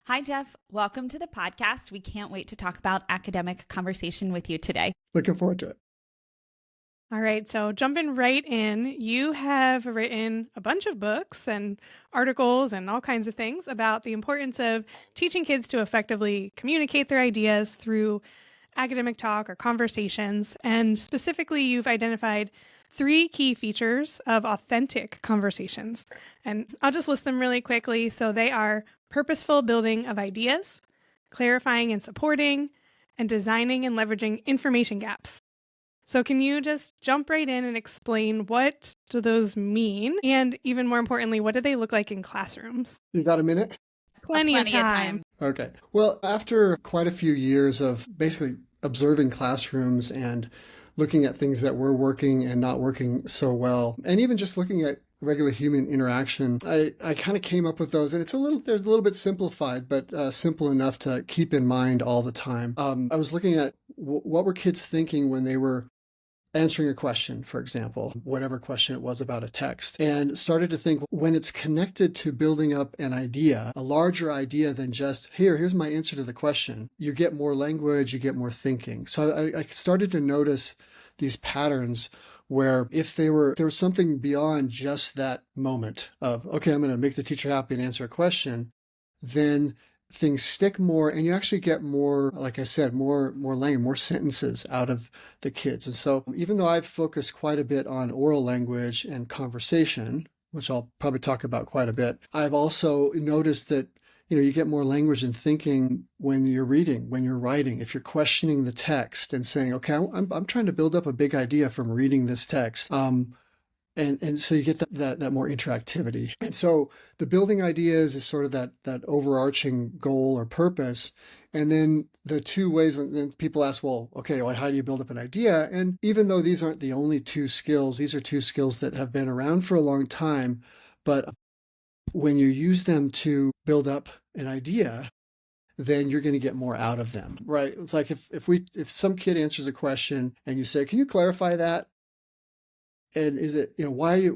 Hi, Jeff. Welcome to the podcast. We can't wait to talk about academic conversation with you today. Looking forward to it. All right, so jumping right in, you have written a bunch of books and articles and all kinds of things about the importance of teaching kids to effectively communicate their ideas through academic talk or conversations. And specifically, you've identified 3 key features of authentic conversations. And I'll just list them really quickly. So they are purposeful building of ideas, clarifying and supporting, and designing and leveraging information gaps. So can you just jump right in and explain what do those mean? And even more importantly, what do they look like in classrooms? You got a minute? Plenty of time. Okay. Well, after quite a few years of basically observing classrooms and looking at things that were working and not working so well, and even just looking at regular human interaction, I kind of came up with those, and there's a little bit simplified, but simple enough to keep in mind all the time. I was looking at what were kids thinking when they were answering a question, for example, whatever question it was about a text, and started to think when it's connected to building up an idea, a larger idea than just, here's my answer to the question, you get more language, you get more thinking. So I started to notice these patterns where if there was something beyond just that moment of, okay, I'm going to make the teacher happy and answer a question, then things stick more, and you actually get more, like I said, more language, more sentences out of the kids. And so even though I've focused quite a bit on oral language and conversation, which I'll probably talk about quite a bit, I've also noticed that you get more language and thinking when you're reading, when you're writing, if you're questioning the text and saying, okay, I'm trying to build up a big idea from reading this text. And so you get that more interactivity. And so the building ideas is sort of that overarching goal or purpose. And then the 2 ways, and then people ask, well, okay, well, how do you build up an idea? And even though these aren't the only 2 skills, these are 2 skills that have been around for a long time. But when you use them to build up an idea, then you're going to get more out of them, right? It's like if some kid answers a question and you say, can you clarify that? And is it, why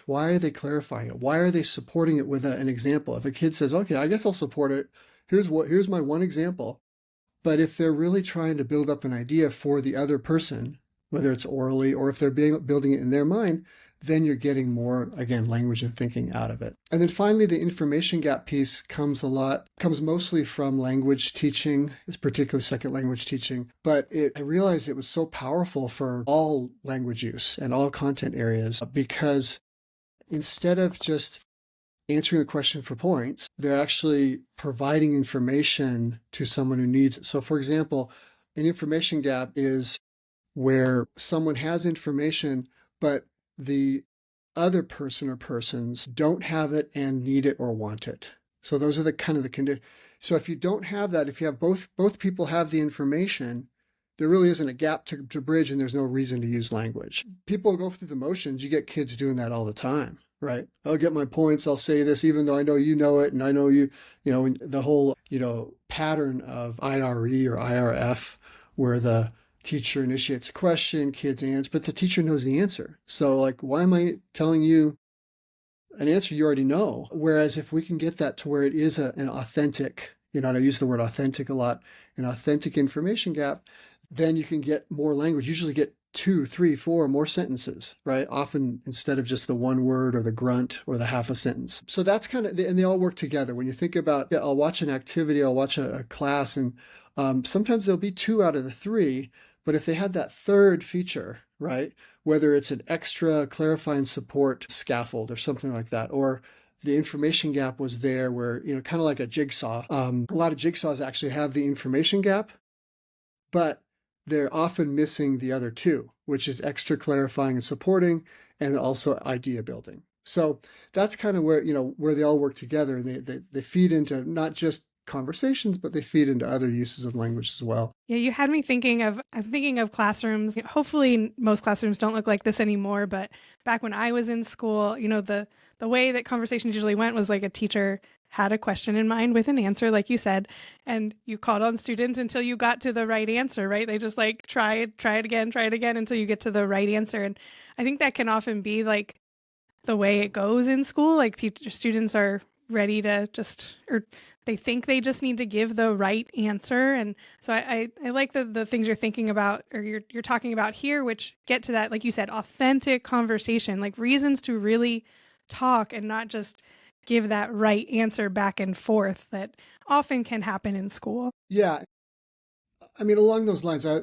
are they clarifying it? Why are they supporting it with an example? If a kid says, okay, I guess I'll support it. Here's my one example. But if they're really trying to build up an idea for the other person, whether it's orally or if they're building it in their mind, then you're getting more, again, language and thinking out of it. And then finally, the information gap piece comes mostly from language teaching, particularly second language teaching. But I realized it was so powerful for all language use and all content areas, because instead of just answering a question for points, they're actually providing information to someone who needs it. So for example, an information gap is where someone has information, but the other person or persons don't have it and need it or want it. So those are the kind of the conditions. So if you don't have that, if you have both people have the information, there really isn't a gap to bridge, and there's no reason to use language. People go through the motions. You get kids doing that all the time, right? I'll get my points. I'll say this, even though I know you know it, and I know the whole, pattern of IRE or IRF, where the teacher initiates a question, kids answer, but the teacher knows the answer. So like, why am I telling you an answer you already know? Whereas if we can get that to where it is an authentic, and I use the word authentic a lot, an authentic information gap, then you can get more language, usually get 2, 3, 4 more sentences, right? Often instead of just the one word or the grunt or the half a sentence. So that's kind of, and they all work together. When you think about, I'll watch an activity, I'll watch a class, and sometimes there'll be 2 out of the 3, but if they had that third feature, right, whether it's an extra clarifying support scaffold or something like that, or the information gap was there where, kind of like a jigsaw. A lot of jigsaws actually have the information gap, but they're often missing the other 2, which is extra clarifying and supporting, and also idea building. So that's kind of where, where they all work together, and they feed into not just conversations, but they feed into other uses of language as well. Yeah, you had me I'm thinking of classrooms. Hopefully most classrooms don't look like this anymore, but back when I was in school, the way that conversations usually went was like a teacher had a question in mind with an answer, like you said, and you called on students until you got to the right answer, right? They just like try it again until you get to the right answer. And I think that can often be like the way it goes in school. Like students are ready to or they think they just need to give the right answer. And so I like the things you're thinking about, or you're talking about here, which get to that, like you said, authentic conversation, like reasons to really talk and not just give that right answer back and forth that often can happen in school. Yeah. I mean, along those lines, I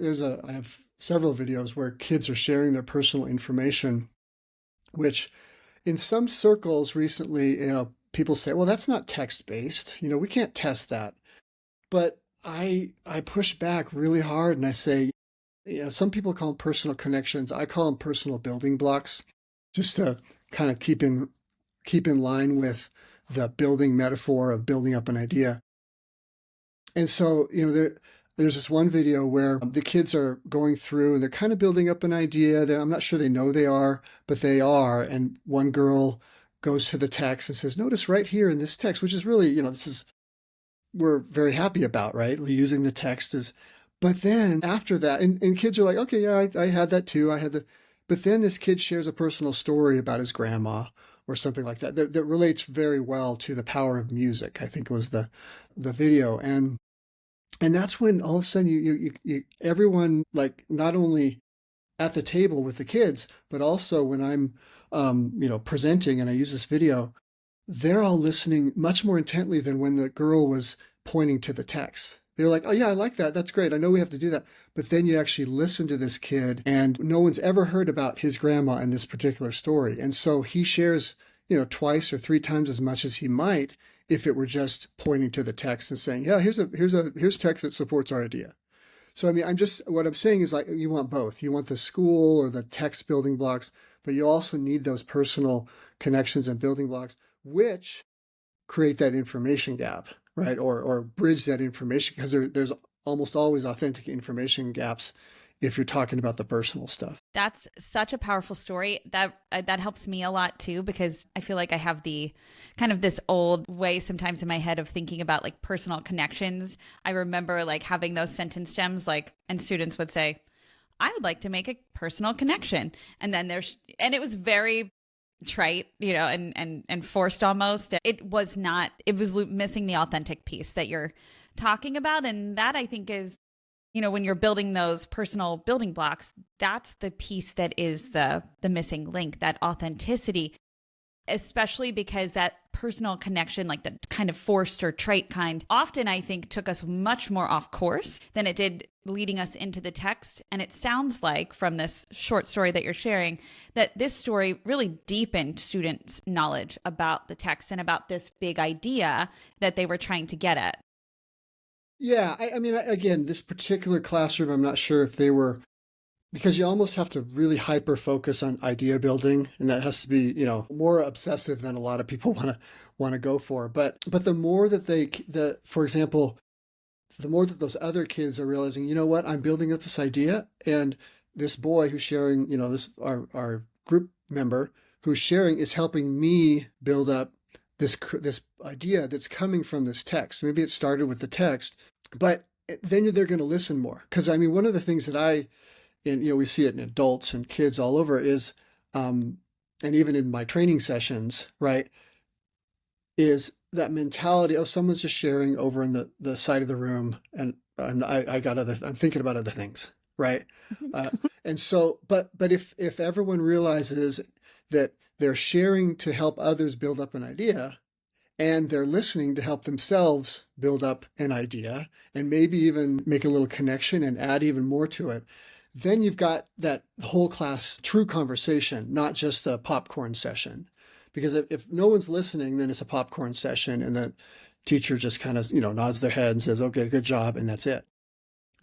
have several videos where kids are sharing their personal information, which in some circles recently, people say, well, that's not text-based. We can't test that. But I push back really hard and I say, some people call them personal connections. I call them personal building blocks, just to kind of keep in line with the building metaphor of building up an idea. And so, there's this one video where the kids are going through and they're kind of building up an idea. I'm not sure they know they are, but they are. And one girl goes to the text and says, notice right here in this text, which is really, we're very happy about, right? Using the text but then after that, and kids are like, okay, yeah, I had that too. But then this kid shares a personal story about his grandma or something like that, that relates very well to the power of music, I think was the video. And that's when all of a sudden you everyone, like, not only at the table with the kids, but also when I'm, presenting and I use this video, they're all listening much more intently than when the girl was pointing to the text. They're like, oh yeah, I like that. That's great. I know we have to do that. But then you actually listen to this kid and no one's ever heard about his grandma in this particular story. And so he shares, twice or three times as much as he might if it were just pointing to the text and saying, yeah, here's text that supports our idea. So, I mean, what I'm saying is, like, you want both. You want the school or the text building blocks, but you also need those personal connections and building blocks, which create that information gap, right? Or bridge that information, because there's almost always authentic information gaps if you're talking about the personal stuff. That's such a powerful story. That helps me a lot too, because I feel like I have the kind of this old way sometimes in my head of thinking about like personal connections. I remember like having those sentence stems, like, and students would say, I would like to make a personal connection. And then and it was very trite, and forced almost. It was missing the authentic piece that you're talking about. And that, I think, is, when you're building those personal building blocks, that's the piece that is the missing link, that authenticity, especially because that personal connection, like the kind of forced or trite kind, often I think took us much more off course than it did leading us into the text. And it sounds like from this short story that you're sharing that this story really deepened students' knowledge about the text and about this big idea that they were trying to get at. Yeah, I mean, again, this particular classroom, I'm not sure if they were, because you almost have to really hyper focus on idea building, and that has to be, more obsessive than a lot of people want to go for. But the more that for example, the more that those other kids are realizing, you know what, I'm building up this idea, and this boy who's sharing, this our group member who's sharing is helping me build up this idea that's coming from this text. Maybe it started with the text, but then they're going to listen more. Because I mean, one of the things that we see it in adults and kids all over is, and even in my training sessions, right, is that mentality of someone's just sharing over in the side of the room, and I'm thinking about other things, right? And so, but if everyone realizes that they're sharing to help others build up an idea, and they're listening to help themselves build up an idea, and maybe even make a little connection and add even more to it, then you've got that whole class true conversation, not just a popcorn session. Because if no one's listening, then it's a popcorn session, and the teacher just kind of, nods their head and says, okay, good job, and that's it.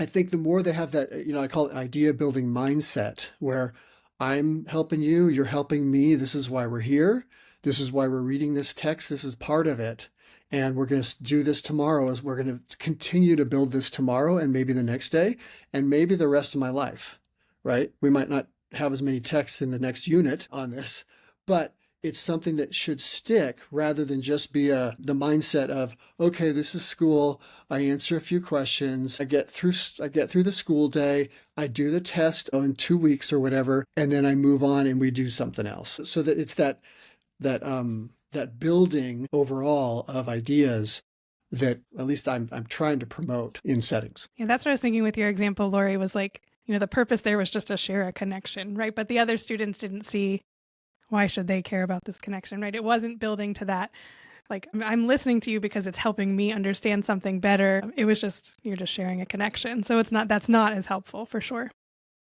I think the more they have that, I call it idea building mindset, where I'm helping you, you're helping me, this is why we're here, this is why we're reading this text, this is part of it, and we're going to do this tomorrow, as we're going to continue to build this tomorrow, and maybe the next day, and maybe the rest of my life, right? We might not have as many texts in the next unit on this, but it's something that should stick, rather than just be the mindset of, okay, this is school, I answer a few questions, I get through the school day, I do the test in 2 weeks or whatever, and then I move on and we do something else. So that it's that that building overall of ideas that at least I'm trying to promote in settings. Yeah, that's what I was thinking with your example, Lori, was like, the purpose there was just to share a connection, right? But the other students didn't see why should they care about this connection, right? It wasn't building to that. Like, I'm listening to you because it's helping me understand something better. It was just, you're just sharing a connection. So that's not as helpful for sure.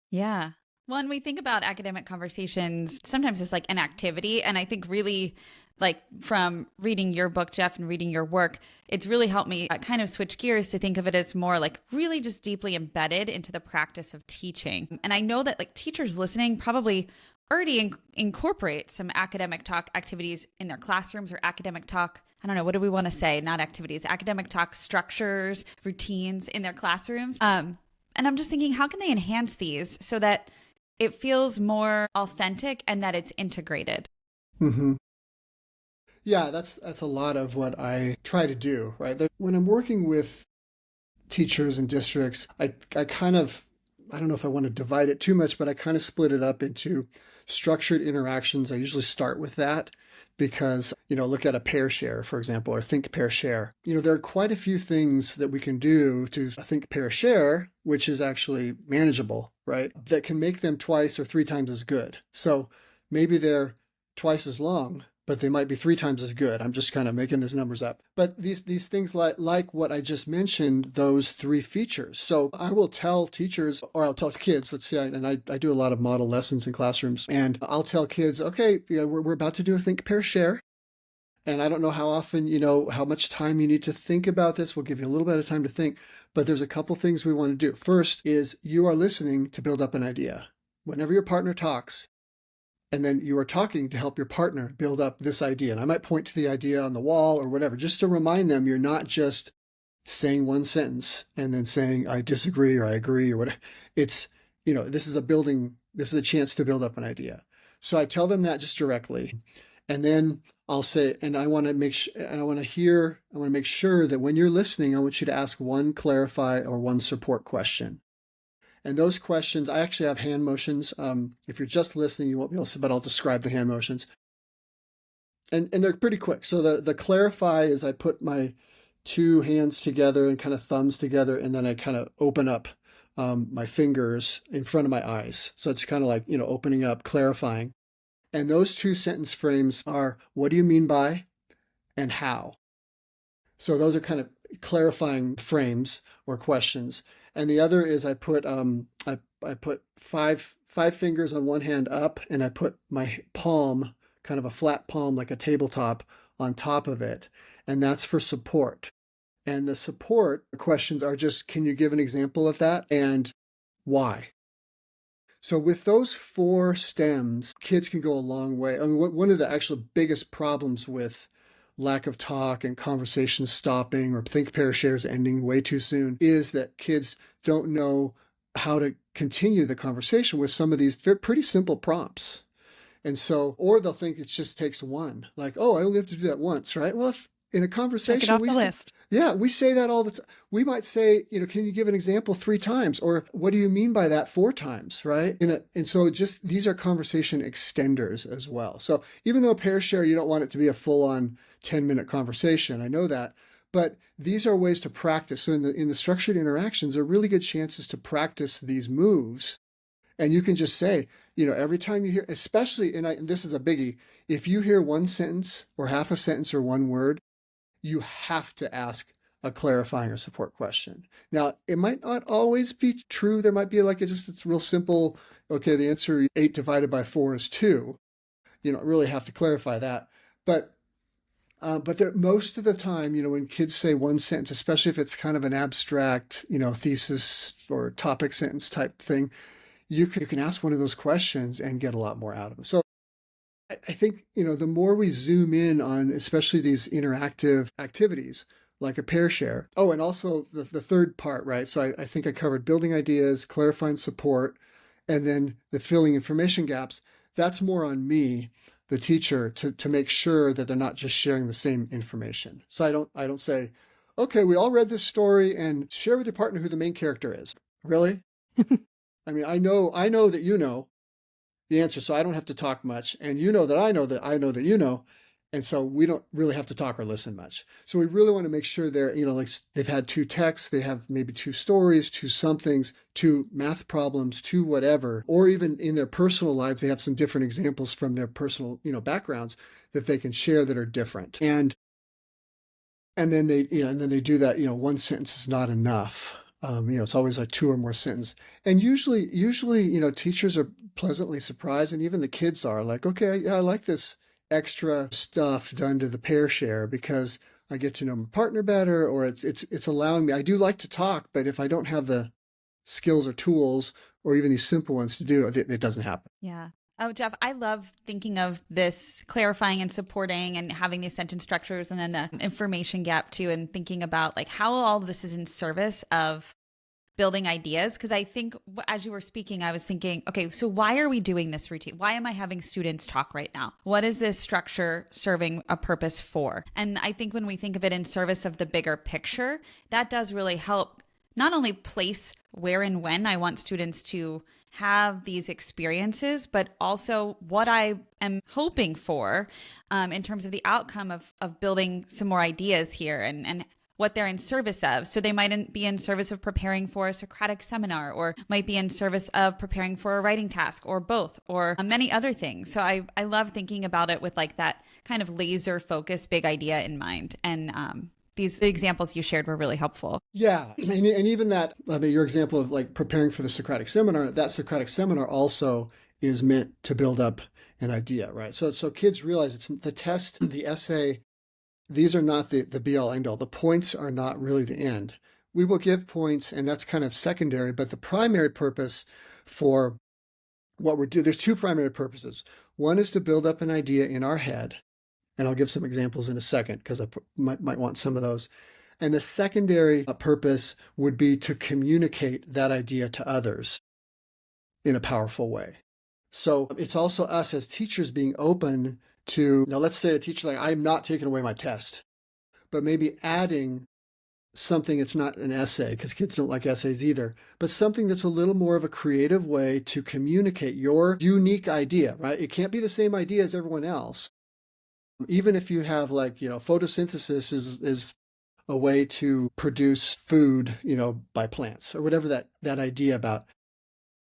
Yeah. When we think about academic conversations, sometimes it's like an activity. And I think really, like from reading your book, Jeff, and reading your work, it's really helped me kind of switch gears to think of it as more like really just deeply embedded into the practice of teaching. And I know that like teachers listening probably already incorporate some academic talk activities in their classrooms, or academic talk, I don't know, what do we want to say? Not activities, academic talk structures, routines in their classrooms. And I'm just thinking, how can they enhance these so that it feels more authentic and that it's integrated? Mm-hmm. Yeah, that's a lot of what I try to do, right? When I'm working with teachers and districts, I kind of, I don't know if I want to divide it too much, but I kind of split it up into structured interactions. I usually start with that because, look at a pair share, for example, or think, pair, share. There are quite a few things that we can do to think, pair, share, which is actually manageable, right? That can make them twice or three times as good. So maybe they're twice as long, but they might be three times as good. I'm just kind of making these numbers up. But these things like what I just mentioned, those three features. So I will tell teachers, or I'll tell kids, let's say, and I do a lot of model lessons in classrooms, and I'll tell kids, okay, we're about to do a think, pair, share. And I don't know how often, how much time you need to think about this. We'll give you a little bit of time to think, but there's a couple things we want to do. First is you are listening to build up an idea. Whenever your partner talks, and then you are talking to help your partner build up this idea. And I might point to the idea on the wall or whatever, just to remind them you're not just saying one sentence and then saying, I disagree or I agree or whatever. It's, this is a chance to build up an idea. So I tell them that just directly. And then I'll say, and I want to make sure that when you're listening, I want you to ask one clarify or one support question. And those questions, I actually have hand motions. If you're just listening, you won't be able to see, but I'll describe the hand motions. And they're pretty quick. So the clarify is I put my two hands together and kind of thumbs together, and then I kind of open up my fingers in front of my eyes. So it's kind of like, opening up, clarifying. And those two sentence frames are, what do you mean by, and how? So those are kind of clarifying frames or questions. And the other is I put five fingers on one hand up, and I put my palm, kind of a flat palm like a tabletop, on top of it. And that's for support. And the support questions are just, can you give an example of that and why? So with those four stems, kids can go a long way. I mean, one of the actual biggest problems with lack of talk and conversation stopping or think, pair, shares ending way too soon is that kids don't know how to continue the conversation with some of these pretty simple prompts. And so, or they'll think it just takes one, like, oh, I only have to do that once, right? Well, if in a conversation, check it off the list. Yeah, we say that all the time. We might say, can you give an example 3 times? Or what do you mean by that 4 times, right? And so just these are conversation extenders as well. So even though pair share, you don't want it to be a full-on 10-minute conversation. I know that. But these are ways to practice. So in the structured interactions, are really good chances to practice these moves. And you can just say, every time you hear, especially, and this is a biggie, if you hear one sentence or half a sentence or one word, you have to ask a clarifying or support question. Now, it might not always be true. There might be it's real simple. Okay, the answer 8 divided by 4 is 2. You don't really have to clarify that. But most of the time, when kids say one sentence, especially if it's kind of an abstract, thesis or topic sentence type thing, you can ask one of those questions and get a lot more out of them. So I think, the more we zoom in on especially these interactive activities like a pair share. Oh, and also the third part, right? So I think I covered building ideas, clarifying support, and then the filling information gaps. That's more on me, the teacher, to make sure that they're not just sharing the same information. So I don't say, okay, we all read this story and share with your partner who the main character is. Really? I mean, I know that you know the answer, so I don't have to talk much. And you know that I know that you know. And so we don't really have to talk or listen much. So we really want to make sure they're, like they've had 2 texts, they have maybe 2 stories, 2 somethings, 2 math problems, 2 whatever, or even in their personal lives, they have some different examples from their personal, backgrounds that they can share that are different. And then they, do that, 1 sentence is not enough. It's always like 2 or more sentences. And usually, teachers are pleasantly surprised, and even the kids are like, okay, yeah, I like this extra stuff done to the pair share because I get to know my partner better, or it's allowing me. I do like to talk, but if I don't have the skills or tools or even these simple ones to do, it doesn't happen. Yeah. Oh, Jeff, I love thinking of this clarifying and supporting and having these sentence structures and then the information gap too, and thinking about like how all this is in service of building ideas. Because I think as you were speaking, I was thinking, okay, so why are we doing this routine? Why am I having students talk right now? What is this structure serving a purpose for? And I think when we think of it in service of the bigger picture, that does really help not only place where and when I want students to have these experiences, but also what I am hoping for in terms of the outcome of building some more ideas here and what they're in service of. So they might be in service of preparing for a Socratic seminar, or might be in service of preparing for a writing task, or both, or many other things. So I love thinking about it with like that kind of laser focused big idea in mind. And the examples you shared were really helpful. Yeah. And even that, your example of like preparing for the Socratic seminar, that Socratic seminar also is meant to build up an idea, right? So kids realize it's the test, the essay, these are not the be all end all. The points are not really the end. We will give points, and that's kind of secondary, but the primary purpose for what we're doing, there's 2 primary purposes. One is to build up an idea in our head, and I'll give some examples in a second because I might want some of those. And the secondary purpose would be to communicate that idea to others in a powerful way. So it's also us as teachers being open to, now let's say a teacher like, I'm not taking away my test, but maybe adding something that's not an essay, because kids don't like essays either, but something that's a little more of a creative way to communicate your unique idea, right? It can't be the same idea as everyone else. Even if you have like, photosynthesis is a way to produce food, by plants or whatever that idea about.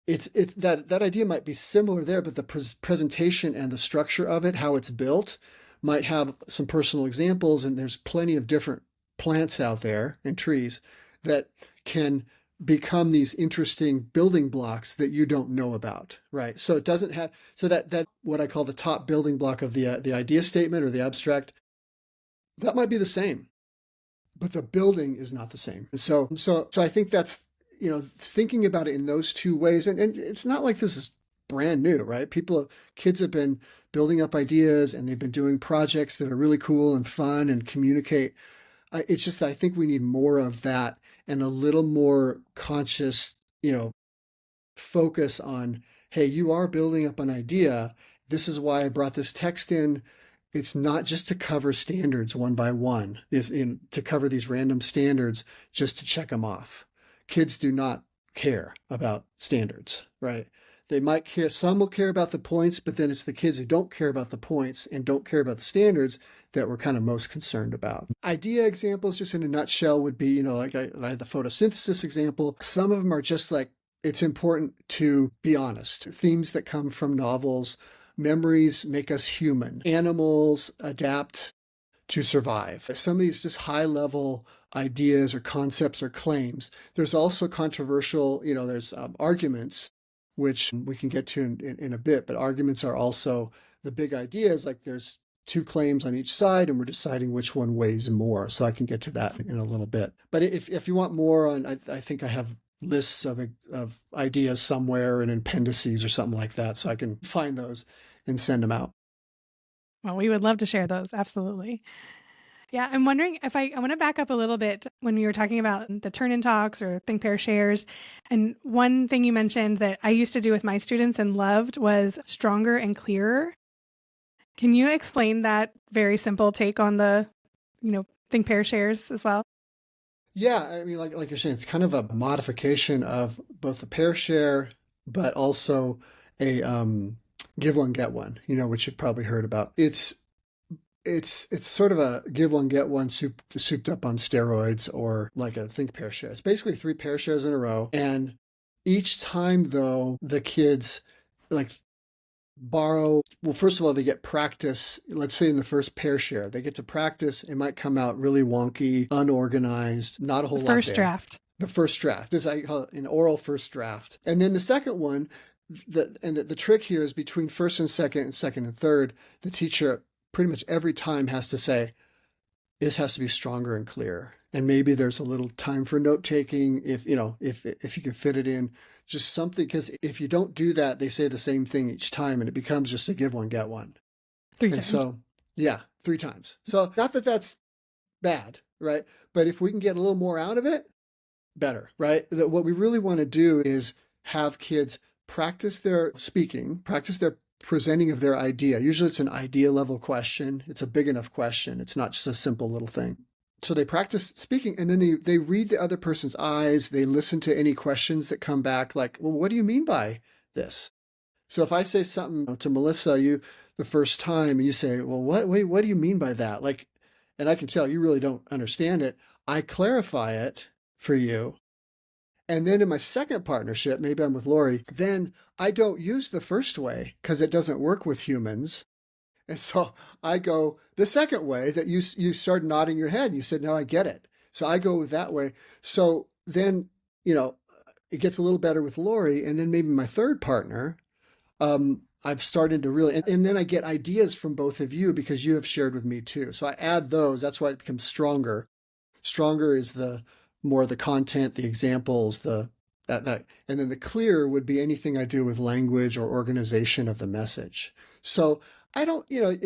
It's that idea might be similar there, but the presentation and the structure of it, how it's built, might have some personal examples. And there's plenty of different plants out there and trees that can become these interesting building blocks that you don't know about, right? So it doesn't have, so that what I call the top building block of the idea statement or the abstract, that might be the same, but the building is not the same. So I think that's, thinking about it in those 2 ways. And it's not like this is brand new, right? Kids have been building up ideas, and they've been doing projects that are really cool and fun and communicate. It's just, I think we need more of that and a little more conscious, focus on, hey, you are building up an idea. This is why I brought this text in. It's not just to cover standards one by one, to cover these random standards just to check them off. Kids do not care about standards, right? They might care, some will care about the points, but then it's the kids who don't care about the points and don't care about the standards that we're kind of most concerned about. Idea examples, just in a nutshell, would be, like I had the photosynthesis example. Some of them are just like, it's important to be honest. Themes that come from novels, memories make us human. Animals adapt to survive. Some of these just high level ideas or concepts or claims. There's also controversial, there's arguments, which we can get to in a bit, but arguments are also the big ideas. Like there's 2 claims on each side, and we're deciding which one weighs more. So I can get to that in a little bit. But if you want more on, I think I have lists of ideas somewhere in appendices or something like that, so I can find those and send them out. Well, we would love to share those. Absolutely. Yeah, I'm wondering if I want to back up a little bit when we were talking about the turn-in talks or think pair shares. And one thing you mentioned that I used to do with my students and loved was stronger and clearer. Can you explain that very simple take on the, think pair shares as well? Yeah, I mean, like you're saying, it's kind of a modification of both the pair share, but also a give one, get one, which you've probably heard about. It's It's sort of a give one, get one souped up on steroids, or like a think pair share. It's basically 3 pair shares in a row. And each time, though, the kids like borrow, well, first of all, they get practice. Let's say in the first pair share, they get to practice. It might come out really wonky, unorganized, not a whole lot there. First draft. The first draft. This I call it an oral first draft. And then the second one, the trick here is between first and second and third, the teacher pretty much every time has to say, this has to be stronger and clearer. And maybe there's a little time for note taking if you can fit it in, just something, because if you don't do that, they say the same thing each time and it becomes just a give one, get one. 3 and times. So, yeah, 3 times. So not that that's bad, right? But if we can get a little more out of it, better, right? What we really want to do is have kids practice their speaking, practice their presenting of their idea. Usually it's an idea level question. It's a big enough question. It's not just a simple little thing. So they practice speaking, and then they read the other person's eyes. They listen to any questions that come back like, well, what do you mean by this? So if I say something to Melissa, the first time, and you say, well, what do you mean by that? Like, and I can tell you really don't understand it. I clarify it for you. And then in my second partnership, maybe I'm with Lori, then I don't use the first way because it doesn't work with humans. And so I go the second way that you started nodding your head. And you said, no, I get it. So I go that way. So then, it gets a little better with Lori. And then maybe my third partner, I've started to really, and then I get ideas from both of you because you have shared with me too. So I add those. That's why it becomes stronger. Stronger is the more the content, the examples, that, and then the clear would be anything I do with language or organization of the message. So I don't, you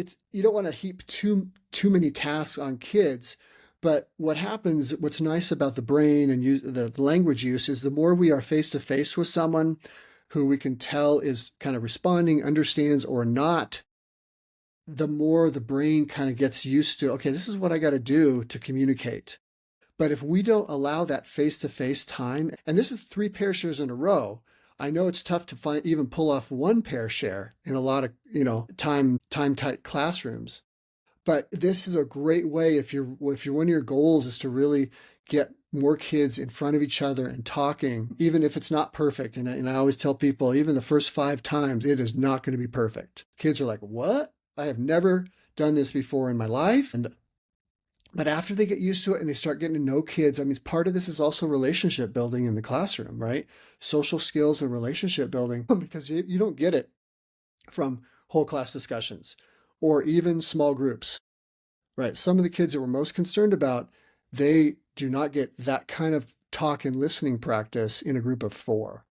don't want to heap too many tasks on kids, but what's nice about the brain and the language use is the more we are face to face with someone who we can tell is kind of responding, understands or not, the more the brain kind of gets used to, okay, this is what I got to do to communicate. But if we don't allow that face-to-face time, and this is 3 pair shares in a row, I know it's tough to even pull off 1 pair share in a lot of, time-tight classrooms. But this is a great way if one of your goals is to really get more kids in front of each other and talking, even if it's not perfect. And I always tell people, even the first 5 times, it is not going to be perfect. Kids are like, what? I have never done this before in my life. But after they get used to it and they start getting to know kids, I mean, part of this is also relationship building in the classroom, right? Social skills and relationship building, because you don't get it from whole class discussions or even small groups, right? Some of the kids that we're most concerned about, they do not get that kind of talk and listening practice in a group of 4.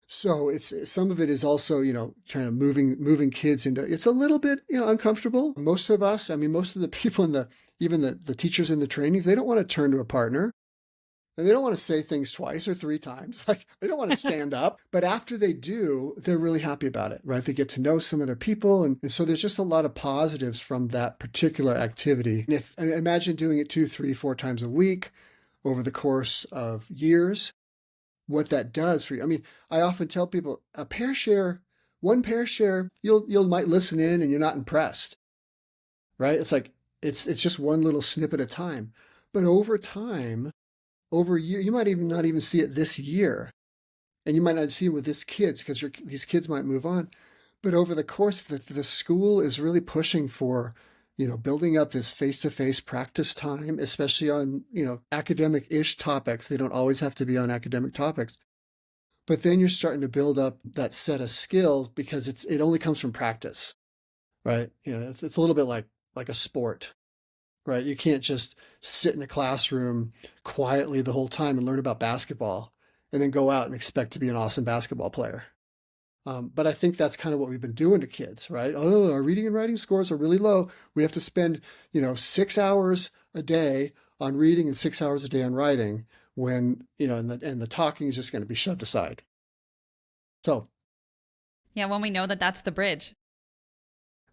So some of it is also, trying to moving kids into, it's a little bit, uncomfortable. Most of us, most of the people even the teachers in the trainings, they don't want to turn to a partner and they don't want to say things twice or 3 times. Like they don't want to stand up, but after they do, they're really happy about it, right? They get to know some other people. And so there's just a lot of positives from that particular activity. And imagine doing it 2, 3, 4 times a week over the course of years. What that does for you. I often tell people one pair share, you'll might listen in and you're not impressed, right? It's like, it's just one little snippet at a time, but over time, over a year, you might even not even see it this year. And you might not see it with these kids because these kids might move on, but over the course, the school is really pushing for, building up this face-to-face practice time, especially on, academic-ish topics. They don't always have to be on academic topics. But then you're starting to build up that set of skills because it only comes from practice, right? It's a little bit like a sport, right? You can't just sit in a classroom quietly the whole time and learn about basketball and then go out and expect to be an awesome basketball player. But I think that's kind of what we've been doing to kids, right? Oh, our reading and writing scores are really low. We have to spend, 6 hours a day on reading and 6 hours a day on writing when, and the talking is just going to be shoved aside. So. Yeah, when we know that that's the bridge.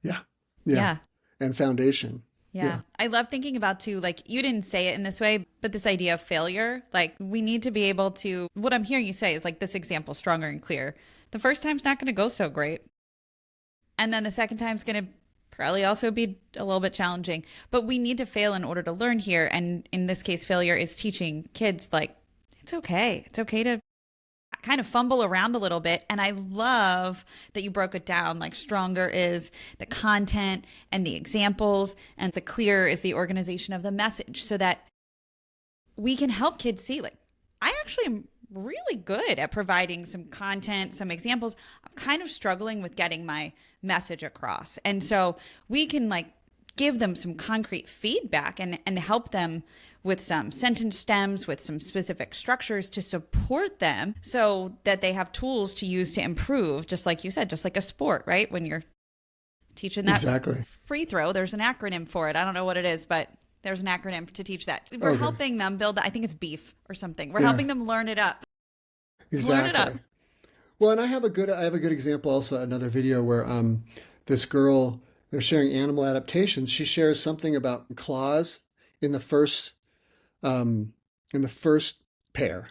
Yeah. And foundation. Yeah. I love thinking about too, like you didn't say it in this way, but this idea of failure, like we need to be able to, what I'm hearing you say is like this example, stronger and clear. The first time's not going to go so great. And then the second time's going to probably also be a little bit challenging. But we need to fail in order to learn here. And in this case, failure is teaching kids like it's okay. It's okay to kind of fumble around a little bit. And I love that you broke it down. Like stronger is the content and the examples, and the clearer is the organization of the message, so that we can help kids see like, I actually am really good at providing some content, some examples. I'm kind of struggling with getting my message across. And so we can like give them some concrete feedback and help them with some sentence stems, with some specific structures to support them so that they have tools to use to improve, just like you said, just like a sport, right? When you're teaching that Exactly. free throw, there's an acronym for it. I don't know what it is, but there's an acronym to teach that. We're helping them build, I think it's BEEF or something. We're helping them learn it up. Exactly. Learn it up. Well, and I have a good example also, another video where this girl, they're sharing animal adaptations. She shares something about claws in the first pair.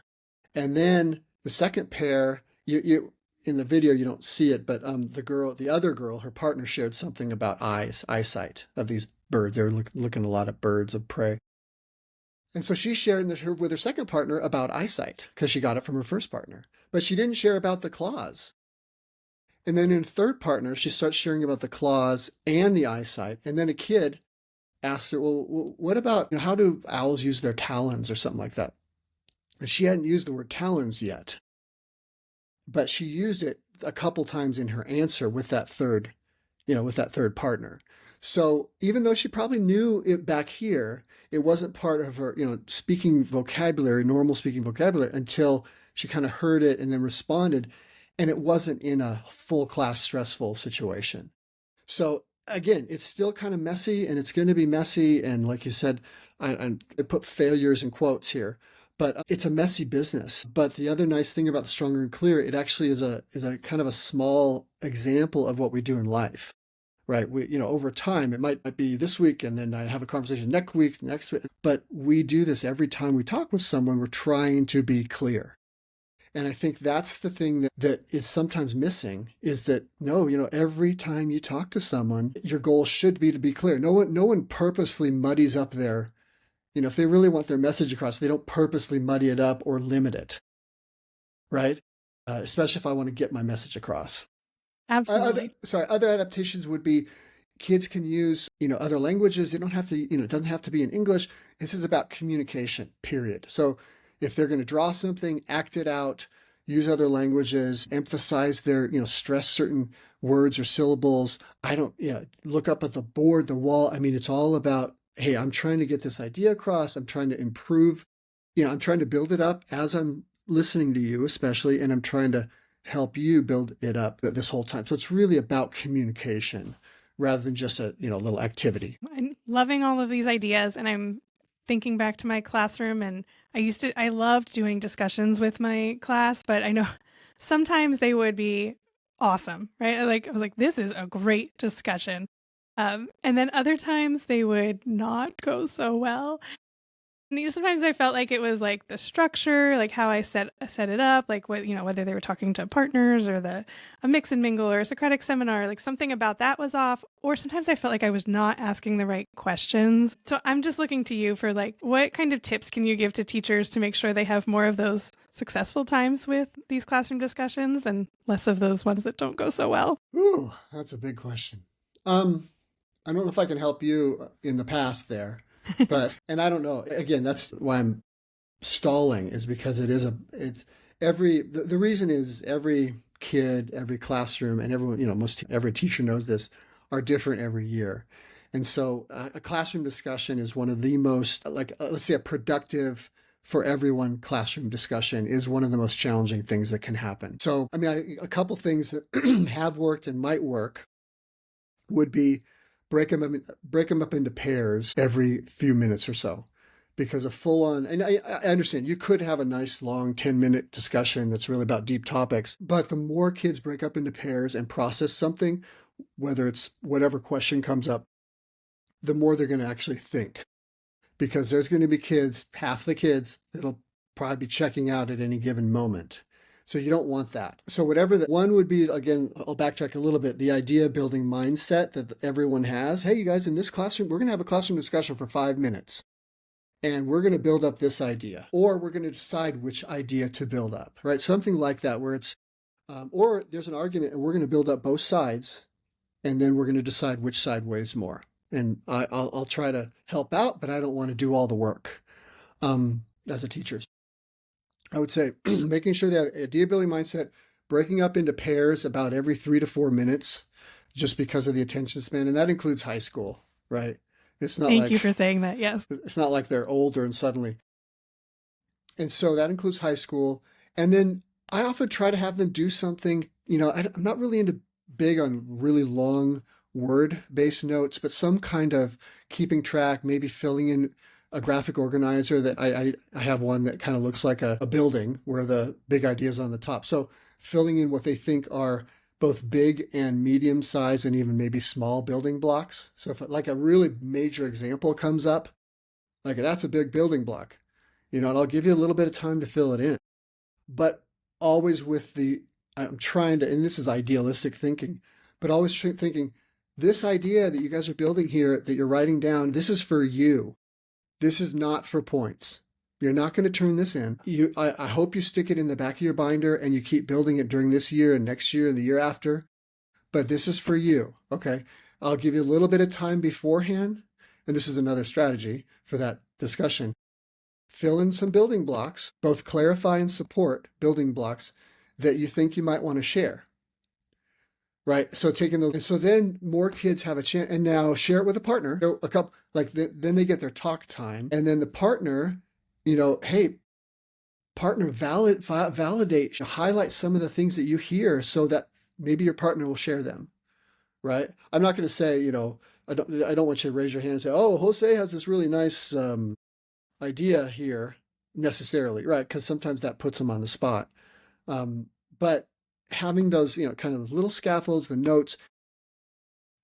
And then the second pair, you in the video you don't see it, but the other girl, her partner, shared something about eyesight of these birds. They were looking a lot at birds of prey. And so she shared with her second partner about eyesight because she got it from her first partner. But she didn't share about the claws. And then in third partner, she starts sharing about the claws and the eyesight. And then a kid asked her, well, what about, how do owls use their talons or something like that? And she hadn't used the word talons yet. But she used it a couple times in her answer with that third partner. So even though she probably knew it back here, it wasn't part of her, speaking vocabulary, normal speaking vocabulary, until she kind of heard it and then responded. And it wasn't in a full class stressful situation. So again, it's still kind of messy, and it's going to be messy. And like you said, I put failures in quotes here, but it's a messy business. But the other nice thing about the Stronger and Clear, it actually is a kind of a small example of what we do in life. Right. We, over time, it might be this week, and then I have a conversation next week, but we do this every time we talk with someone. We're trying to be clear. And I think that's the thing that is sometimes missing, is that every time you talk to someone, your goal should be to be clear. No one purposely muddies up their, if they really want their message across, they don't purposely muddy it up or limit it. Right. Especially if I want to get my message across. Absolutely. Other adaptations would be kids can use, other languages. They don't have to, it doesn't have to be in English. This is about communication, period. So if they're going to draw something, act it out, use other languages, emphasize their, stress certain words or syllables. Look up at the board, the wall. I mean, it's all about, hey, I'm trying to get this idea across. I'm trying to improve, I'm trying to build it up as I'm listening to you, especially, and I'm trying to help you build it up this whole time. So it's really about communication rather than just a, little activity. I'm loving all of these ideas, and I'm thinking back to my classroom, and I loved doing discussions with my class, but I know sometimes they would be awesome, right? I was like, this is a great discussion. And then other times they would not go so well. And sometimes I felt like it was like the structure, like how I set it up, like whether they were talking to partners or a mix and mingle or a Socratic seminar, like something about that was off. Or sometimes I felt like I was not asking the right questions. So I'm just looking to you for like, what kind of tips can you give to teachers to make sure they have more of those successful times with these classroom discussions and less of those ones that don't go so well? Ooh, that's a big question. I don't know if I can help you in the past there. And I don't know, again, that's why I'm stalling, is because the reason is every kid, every classroom, and everyone, every teacher knows this, are different every year. And so a classroom discussion is one of the most, let's say a productive for everyone classroom discussion is one of the most challenging things that can happen. So, a couple things that have worked and might work would be break them up into pairs every few minutes or so, because a full-on, and I understand you could have a nice long 10-minute discussion that's really about deep topics, but the more kids break up into pairs and process something, whether it's whatever question comes up, the more they're going to actually think, because there's going to be half the kids that'll probably be checking out at any given moment. So you don't want that. So whatever that one would be, again, I'll backtrack a little bit. The idea building mindset that everyone has. Hey, you guys, in this classroom, we're going to have a classroom discussion for 5 minutes. And we're going to build up this idea. Or we're going to decide which idea to build up, right? Something like that where it's, or there's an argument and we're going to build up both sides. And then we're going to decide which side weighs more. And I'll try to help out, but I don't want to do all the work as a teacher. I would say making sure that idea building mindset, breaking up into pairs about every 3 to 4 minutes, just because of the attention span. And that includes high school, right? It's not Thank you for saying that. Yes. It's not like they're older and suddenly. And so that includes high school. And then I often try to have them do something, I'm not really big on really long word-based notes, but some kind of keeping track, maybe filling in a graphic organizer that I have one that kind of looks like a building where the big idea is on the top. So filling in what they think are both big and medium size and even maybe small building blocks. So if like a really major example comes up, like that's a big building block, and I'll give you a little bit of time to fill it in. But always with I'm trying to, and this is idealistic thinking, but always thinking this idea that you guys are building here, that you're writing down, this is for you. This is not for points. You're not going to turn this in. I hope you stick it in the back of your binder and you keep building it during this year and next year and the year after. But this is for you. Okay. I'll give you a little bit of time beforehand. And this is another strategy for that discussion. Fill in some building blocks, both clarify and support building blocks that you think you might want to share. Right. So taking those, and so then more kids have a chance, and now share it with a partner. A couple, then they get their talk time, and then the partner, hey, partner, validate, highlight some of the things that you hear, so that maybe your partner will share them. Right. I'm not going to say, I don't want you to raise your hand and say, oh, Jose has this really nice idea here necessarily, right? Because sometimes that puts them on the spot. But having those, kind of those little scaffolds, the notes,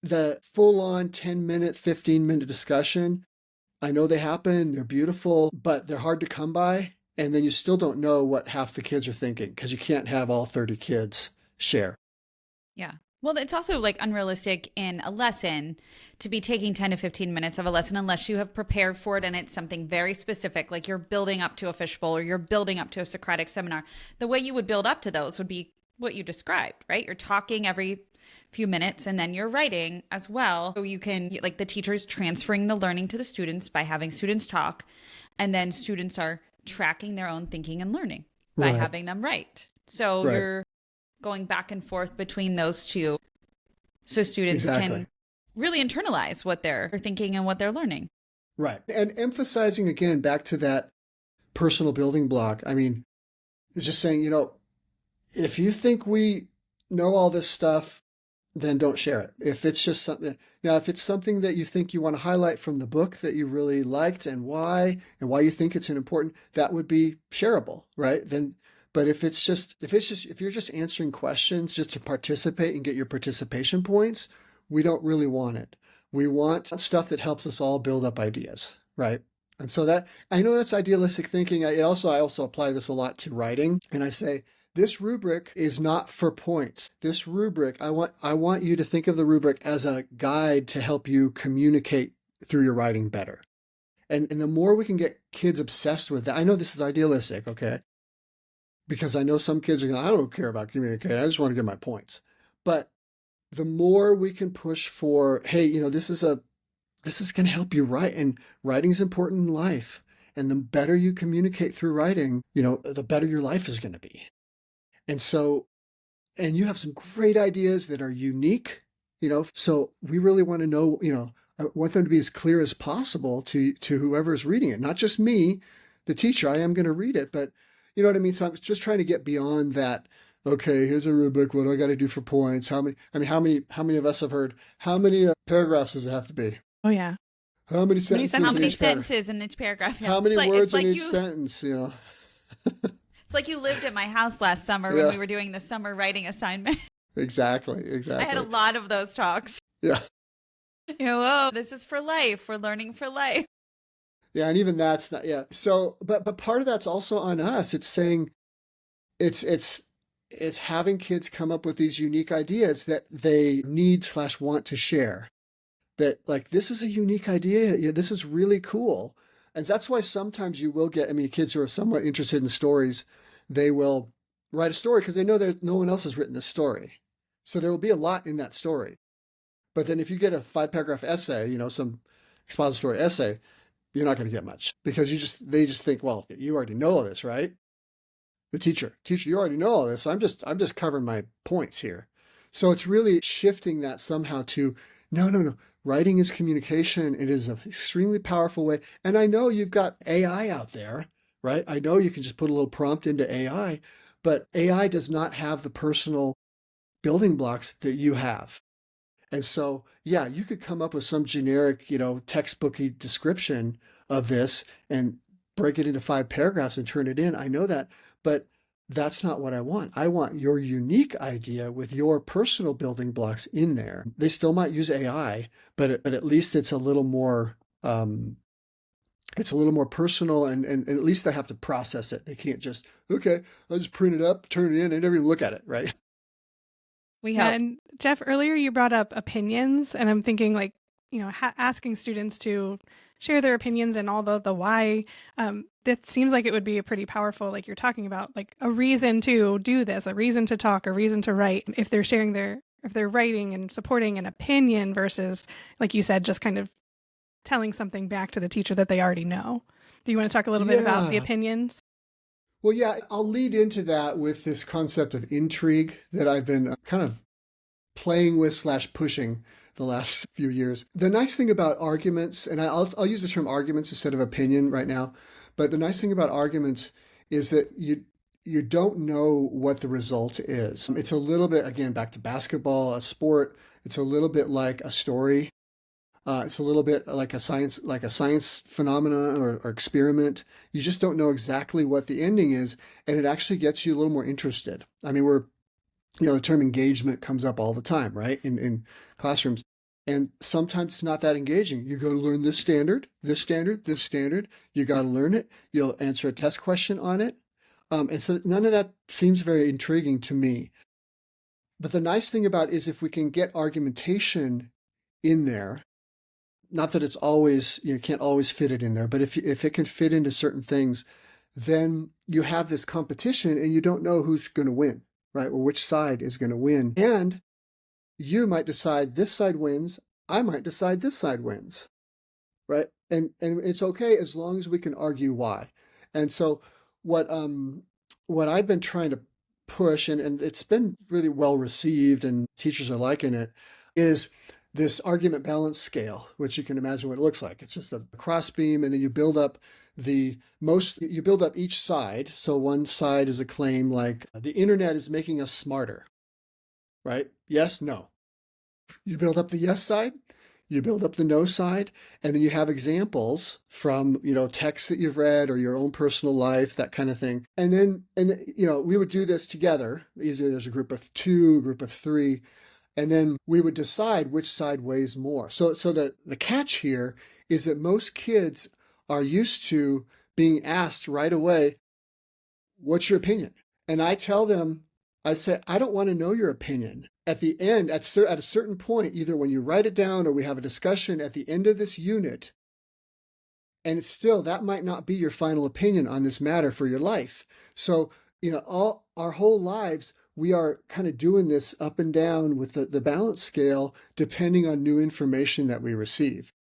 the full-on 10-minute, 15-minute discussion, I know they happen, they're beautiful, but they're hard to come by. And then you still don't know what half the kids are thinking because you can't have all 30 kids share. Yeah. Well, it's also like unrealistic in a lesson to be taking 10 to 15 minutes of a lesson unless you have prepared for it and it's something very specific, like you're building up to a fishbowl or you're building up to a Socratic seminar. The way you would build up to those would be what you described, right? You're talking every few minutes and then you're writing as well. So you can, like the teacher's transferring the learning to the students by having students talk, and then students are tracking their own thinking and learning by having them write. So you're going back and forth between those two so students can really internalize what they're thinking and what they're learning. Right. And emphasizing again back to that personal building block. I mean, it's just saying, if you think we know all this stuff, then don't share it. If it's just something, now, if it's something that you think you want to highlight from the book that you really liked and why you think it's an important, that would be shareable, right? Then, but if you're just answering questions just to participate and get your participation points, we don't really want it. We want stuff that helps us all build up ideas, right? And so that, I know that's idealistic thinking. I also apply this a lot to writing. And I say, this rubric is not for points. This rubric, I want you to think of the rubric as a guide to help you communicate through your writing better. And the more we can get kids obsessed with that, I know this is idealistic, okay? Because I know some kids are going, I don't care about communicating. I just want to get my points. But the more we can push for, hey, this is going to help you write, and writing is important in life. And the better you communicate through writing, the better your life is going to be. And so, and you have some great ideas that are unique, so we really want to know, I want them to be as clear as possible to whoever's reading it, not just me, the teacher. I am going to read it, but you know what I mean? So I'm just trying to get beyond that. Okay, here's a rubric. What do I got to do for points? How many of us have heard, how many paragraphs does it have to be? Oh, yeah. How many sentences? How many sentences in each paragraph? How many words in each sentence, It's like you lived at my house last summer when we were doing the summer writing assignment. Exactly. I had a lot of those talks. Yeah. This is for life. We're learning for life. Yeah, and even that's not, yeah. So, but part of that's also on us. It's saying, it's it's having kids come up with these unique ideas that they need/want to share. That like, this is a unique idea. Yeah, this is really cool. And that's why sometimes you will get, I mean, kids who are somewhat interested in stories, they will write a story because they know that no one else has written this story. So there will be a lot in that story. But then if you get a 5-paragraph essay, some expository essay, you're not going to get much because they just think, well, you already know all this, right? The teacher, you already know all this. So I'm just covering my points here. So it's really shifting that somehow to, no. Writing is communication. It is an extremely powerful way. And I know you've got AI out there, right? I know you can just put a little prompt into AI, but AI does not have the personal building blocks that you have. And so, yeah, you could come up with some generic, textbooky description of this and break it into 5 paragraphs and turn it in. I know that, but that's not what I want. I want your unique idea with your personal building blocks in there. They still might use AI, but at least it's a little more personal, and at least they have to process it. They can't just, okay, I'll just print it up, turn it in, and never even look at it, right? We hope. And Jeff, earlier you brought up opinions, and I'm thinking like, asking students to share their opinions and all the why. That seems like it would be a pretty powerful, like you're talking about, like a reason to do this, a reason to talk, a reason to write. If they're writing and supporting an opinion versus, like you said, just kind of telling something back to the teacher that they already know. Do you want to talk a little bit about the opinions? Well, yeah, I'll lead into that with this concept of intrigue that I've been kind of playing with / pushing the last few years. The nice thing about arguments, and I'll use the term arguments instead of opinion right now, but the nice thing about arguments is that you don't know what the result is. It's a little bit, again, back to basketball, a sport. It's a little bit like a story. It's a little bit like a science phenomena or experiment. You just don't know exactly what the ending is, and it actually gets you a little more interested. I mean, the term engagement comes up all the time, right? In classrooms. And sometimes it's not that engaging. You go to learn this standard, this standard, this standard. You got to learn it. You'll answer a test question on it. And so none of that seems very intriguing to me. But the nice thing about it is if we can get argumentation in there, not that it's always, you can't always fit it in there, but if it can fit into certain things, then you have this competition and you don't know who's going to win, right? Or which side is going to win. And you might decide this side wins. I might decide this side wins, right? And it's okay as long as we can argue why. And so what I've been trying to push, and it's been really well received and teachers are liking it, is this argument balance scale, which you can imagine what it looks like. It's just a crossbeam, and then you build up each side. So one side is a claim like the internet is making us smarter, right? Yes, no. You build up the yes side, you build up the no side, and then you have examples from, texts that you've read or your own personal life, that kind of thing. And we would do this together. Either there's a group of 2, a group of 3, and then we would decide which side weighs more. So the catch here is that most kids are used to being asked right away, what's your opinion? And I tell them, I say, I don't want to know your opinion. At the end, at a certain point, either when you write it down or we have a discussion at the end of this unit, and still that might not be your final opinion on this matter for your life. So, all our whole lives, we are kind of doing this up and down with the balance scale, depending on new information that we receive.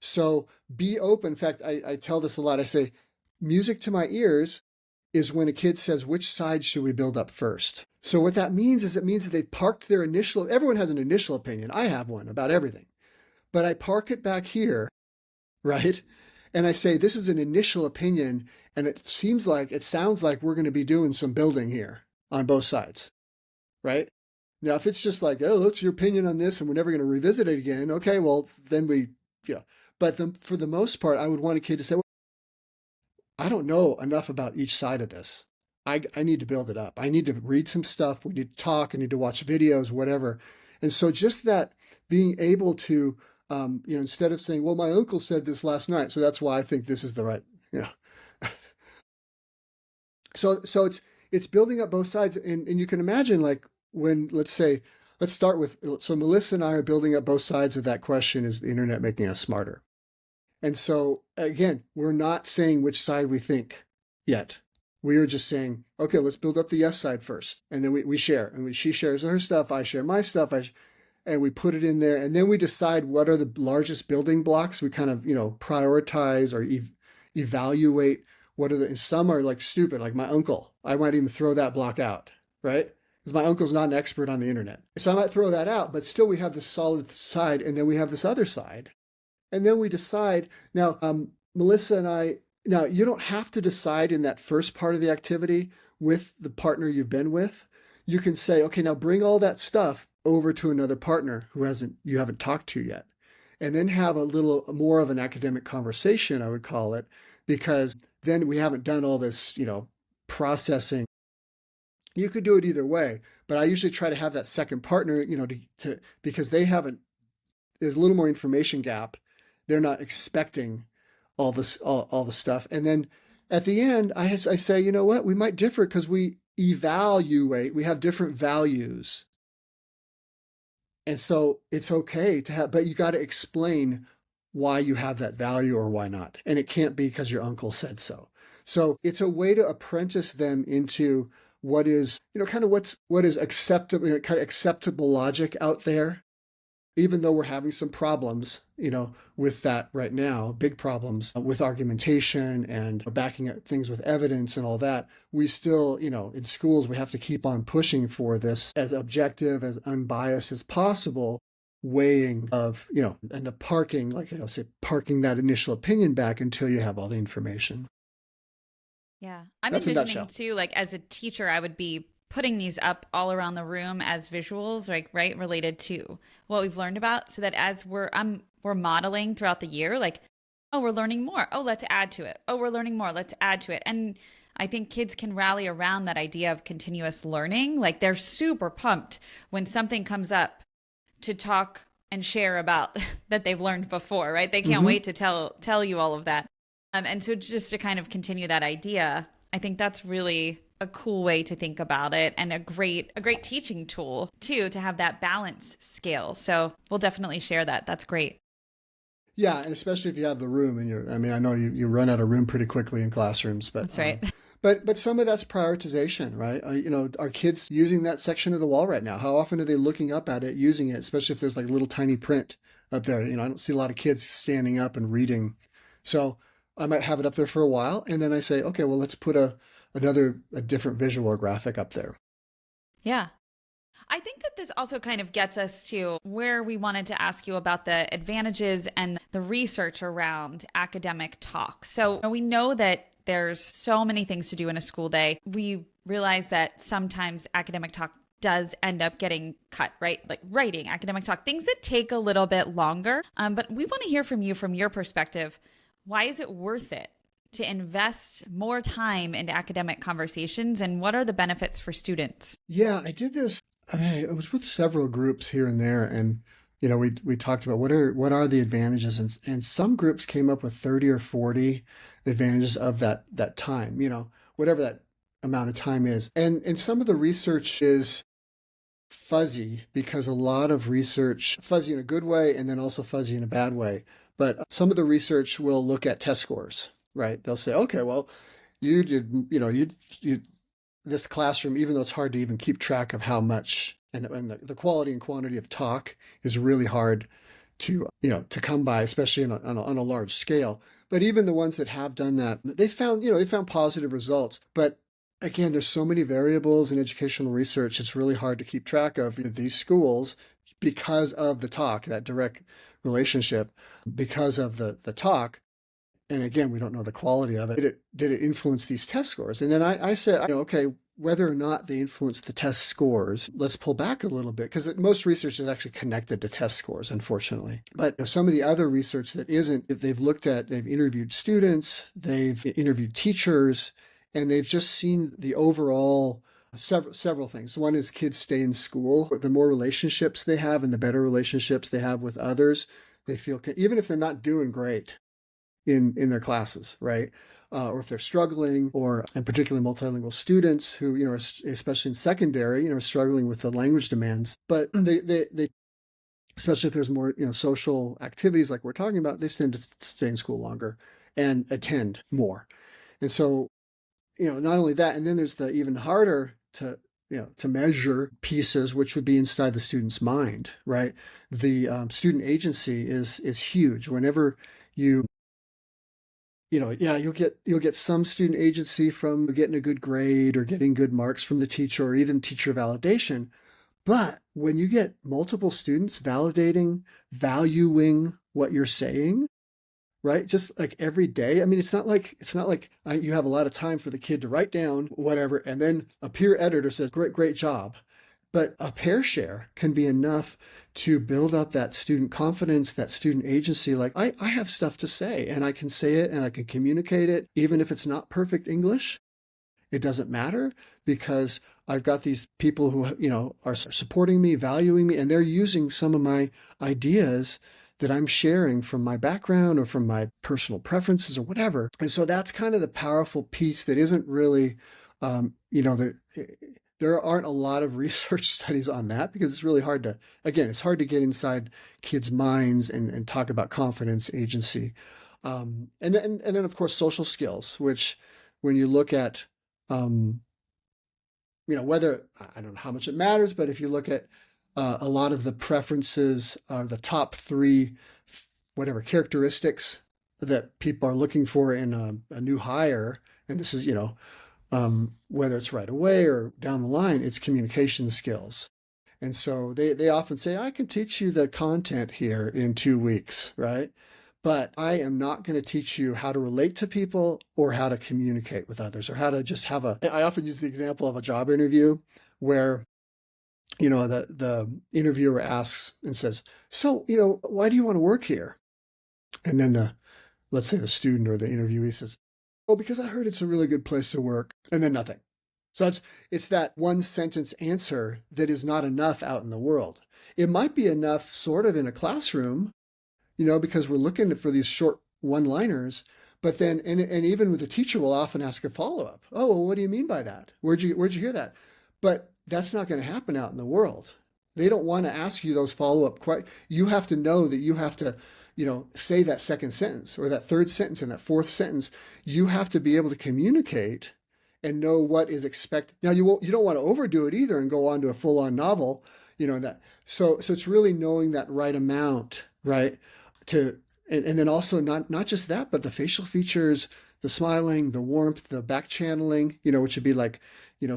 So be open. In fact, I tell this a lot. I say, music to my ears is when a kid says, which side should we build up first? So what that means is it means that they parked their everyone has an initial opinion. I have one about everything, but I park it back here, right? And I say, this is an initial opinion. And it sounds like we're going to be doing some building here on both sides, right? Now, if it's just like, oh, what's your opinion on this? And we're never going to revisit it again. Okay, well, then but for the most part, I would want a kid to say, well, I don't know enough about each side of this. I need to build it up. I need to read some stuff. We need to talk. I need to watch videos, whatever. And so just that being able to, instead of saying, well, my uncle said this last night, so that's why I think this is the right, So it's building up both sides. And you can imagine, like, when, let's start with, so Melissa and I are building up both sides of that question, is the internet making us smarter? And so, again, we're not saying which side we think yet. We are just saying, okay, let's build up the yes side first. And then we share. And she shares her stuff, I share my stuff, and we put it in there. And then we decide what are the largest building blocks. We kind of, prioritize or evaluate what are and some are like stupid, like my uncle. I might even throw that block out, right? Because my uncle's not an expert on the internet. So I might throw that out, but still we have this solid side, and then we have this other side. And then we decide, now, Melissa and I, now you don't have to decide in that first part of the activity with the partner you've been with. You can say, okay, now bring all that stuff over to another partner who you haven't talked to yet. And then have a little more of an academic conversation, I would call it, because then we haven't done all this, processing. You could do it either way, but I usually try to have that second partner, because there's a little more information gap. They're not expecting all this, all the stuff. And then at the end, I say, you know what, we might differ because we have different values. And so it's okay to have, but you got to explain why you have that value or why not. And it can't be because your uncle said so. So it's a way to apprentice them into what is, kind of what is acceptable, kind of acceptable logic out there. Even though we're having some problems, with that right now, big problems with argumentation and backing up things with evidence and all that, we still, in schools, we have to keep on pushing for this as objective, as unbiased as possible, weighing of, and the parking, like I'll say, parking that initial opinion back until you have all the information. Yeah. I'm That's envisioning too, like as a teacher, I would be putting these up all around the room as visuals, like, right, related to what we've learned about, so that as we're modeling throughout the year, like, oh, we're learning more. Oh, let's add to it. Oh, we're learning more. Let's add to it. And I think kids can rally around that idea of continuous learning. Like, they're super pumped when something comes up to talk and share about that they've learned before, right? They can't wait to tell you all of that. And so just to kind of continue that idea, I think that's really a cool way to think about it, and a great teaching tool too, to have that balance scale. So we'll definitely share that. That's great. Yeah, and especially if you have the room, and I know you run out of room pretty quickly in classrooms, but that's right. But some of that's prioritization, right? Are kids using that section of the wall right now? How often are they looking up at it, using it, especially if there's like little tiny print up there? I don't see a lot of kids standing up and reading. So I might have it up there for a while, and then I say, okay, well, let's put a different visual or graphic up there. Yeah. I think that this also kind of gets us to where we wanted to ask you about the advantages and the research around academic talk. So we know that there's so many things to do in a school day. We realize that sometimes academic talk does end up getting cut, right? Like writing, academic talk, things that take a little bit longer. But we want to hear from you, from your perspective. Why is it worth it to invest more time into academic conversations, and what are the benefits for students? Yeah, I did this. I was with several groups here and there, and we talked about what are the advantages, and some groups came up with 30 or 40 advantages of that time, whatever that amount of time is. And some of the research is fuzzy, because a lot of research, fuzzy in a good way and then also fuzzy in a bad way. But some of the research will look at test scores, right? They'll say, okay, well, you did, you this classroom, even though it's hard to even keep track of how much, and the quality and quantity of talk is really hard to come by, especially on a large scale. But even the ones that have done that, they found positive results. But again, there's so many variables in educational research, it's really hard to keep track of these schools because of the talk, that direct relationship, because of the talk. And again, we don't know the quality of it. Did it influence these test scores? And then I said, okay, whether or not they influence the test scores, let's pull back a little bit, because most research is actually connected to test scores, unfortunately. But some of the other research that isn't, they've interviewed students, they've interviewed teachers, and they've just seen the overall several things. One is kids stay in school. The more relationships they have and the better relationships they have with others, they feel, even if they're not doing great, in their classes, right? Or if they're struggling, or and particularly multilingual students who, especially in secondary, are struggling with the language demands. But they especially if there's more, social activities like we're talking about, they tend to stay in school longer and attend more. And so, not only that, and then there's the even harder to measure pieces, which would be inside the student's mind, right? The student agency is huge. Whenever you you'll get some student agency from getting a good grade or getting good marks from the teacher or even teacher validation. But when you get multiple students validating, valuing what you're saying, right? Just like every day. I mean, it's not like you have a lot of time for the kid to write down whatever, and then a peer editor says, great job. But a pair share can be enough to build up that student confidence, that student agency. Like, I have stuff to say, and I can say it and I can communicate it, even if it's not perfect English. It doesn't matter because I've got these people who, are supporting me, valuing me, and they're using some of my ideas that I'm sharing from my background or from my personal preferences or whatever. And so that's kind of the powerful piece that isn't really, there aren't a lot of research studies on that because it's really hard to, again, it's hard to get inside kids' minds and talk about confidence, agency. And then, of course, social skills, which when you look at, whether, I don't know how much it matters, but if you look at a lot of the preferences are the top three, whatever characteristics that people are looking for in a new hire. And this is, whether it's right away or down the line, it's communication skills. And so they often say, I can teach you the content here in 2 weeks, right? But I am not going to teach you how to relate to people or how to communicate with others or how to just have I often use the example of a job interview where, the interviewer asks and says, so, why do you want to work here? And then let's say the student or the interviewee says, well, because I heard it's a really good place to work, and then nothing. So it's that one sentence answer that is not enough out in the world. It might be enough sort of in a classroom, because we're looking for these short one-liners, but then, and even with the teacher will often ask a follow-up. Oh, well, what do you mean by that? Where'd you hear that? But that's not going to happen out in the world. They don't want to ask you those follow-up questions. You have to know that you have to, say that second sentence or that third sentence and that fourth sentence. You have to be able to communicate and know what is expected. Now, you don't want to overdo it either and go on to a full-on novel, that. So it's really knowing that right amount, right? And then also not just that, but the facial features, the smiling, the warmth, the back channeling, which would be like,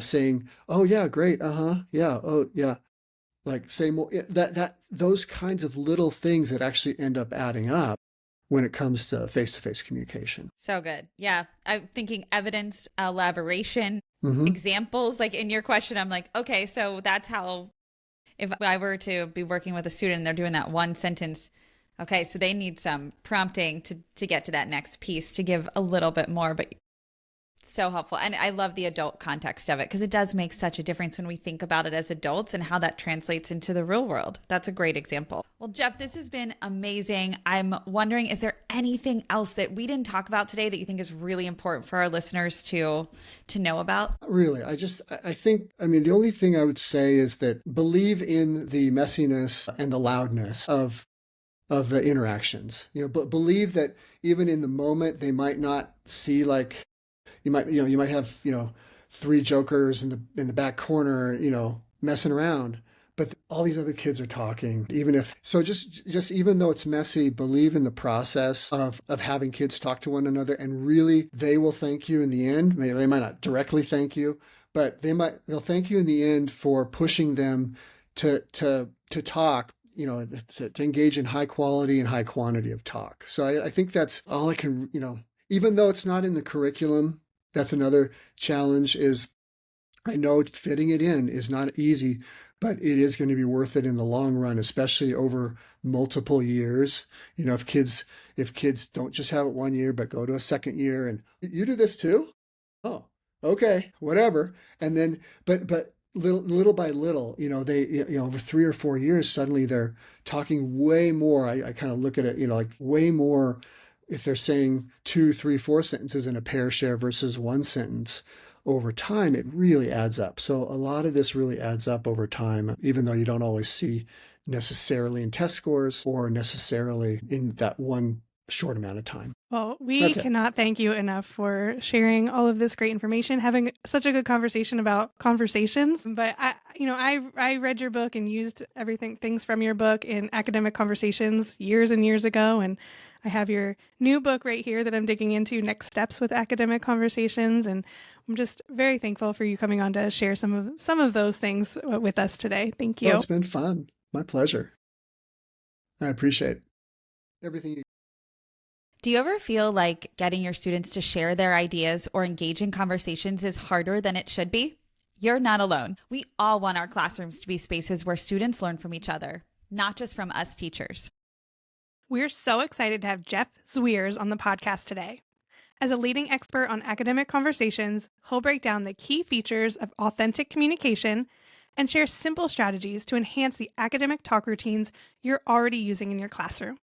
saying, oh yeah, great, yeah, oh yeah, like say more, that those kinds of little things that actually end up adding up when it comes to face-to-face communication. So good. Yeah. I'm thinking evidence, elaboration, Mm-hmm. examples. Like in your question, I'm like, okay, so that's how, if I were to be working with a student and they're doing that one sentence, okay, so they need some prompting to get to that next piece to give a little bit more, but so helpful. And I love the adult context of it because it does make such a difference when we think about it as adults and how that translates into the real world. That's a great example. Well, Jeff, this has been amazing. I'm wondering, is there anything else that we didn't talk about today that you think is really important for our listeners to know about? Really, I think, the only thing I would say is that believe in the messiness and the loudness of the interactions, but believe that even in the moment, they might not see like, you might have, 3 jokers in the back corner, messing around, but all these other kids are talking, just even though it's messy, believe in the process of having kids talk to one another, and really they will thank you in the end. Maybe they might not directly thank you, but they'll thank you in the end for pushing them to talk, to engage in high quality and high quantity of talk. So I think that's all I can, even though it's not in the curriculum, that's another challenge is I know fitting it in is not easy, but it is going to be worth it in the long run, especially over multiple years. If kids don't just have it 1 year, but go to a second year and you do this too? Oh, okay, whatever. And then, but little by little, they, over 3 or 4 years, suddenly they're talking way more. I kind of look at it, like way more if they're saying 2, 3, 4 sentences in a pair share versus one sentence, over time, it really adds up. So a lot of this really adds up over time, even though you don't always see necessarily in test scores or necessarily in that one short amount of time. Well, we That's it. cannot thank you enough for sharing all of this great information, having such a good conversation about conversations. But I read your book and used things from your book in academic conversations years and years ago. And I have your new book right here that I'm digging into, Next Steps with Academic Conversations. And I'm just very thankful for you coming on to share some of those things with us today. Thank you. Well, it's been fun. My pleasure. I appreciate everything you. Do you ever feel like getting your students to share their ideas or engage in conversations is harder than it should be? You're not alone. We all want our classrooms to be spaces where students learn from each other, not just from us teachers. We're so excited to have Jeff Zwiers on the podcast today. As a leading expert on academic conversations, he'll break down the key features of authentic communication and share simple strategies to enhance the academic talk routines you're already using in your classroom.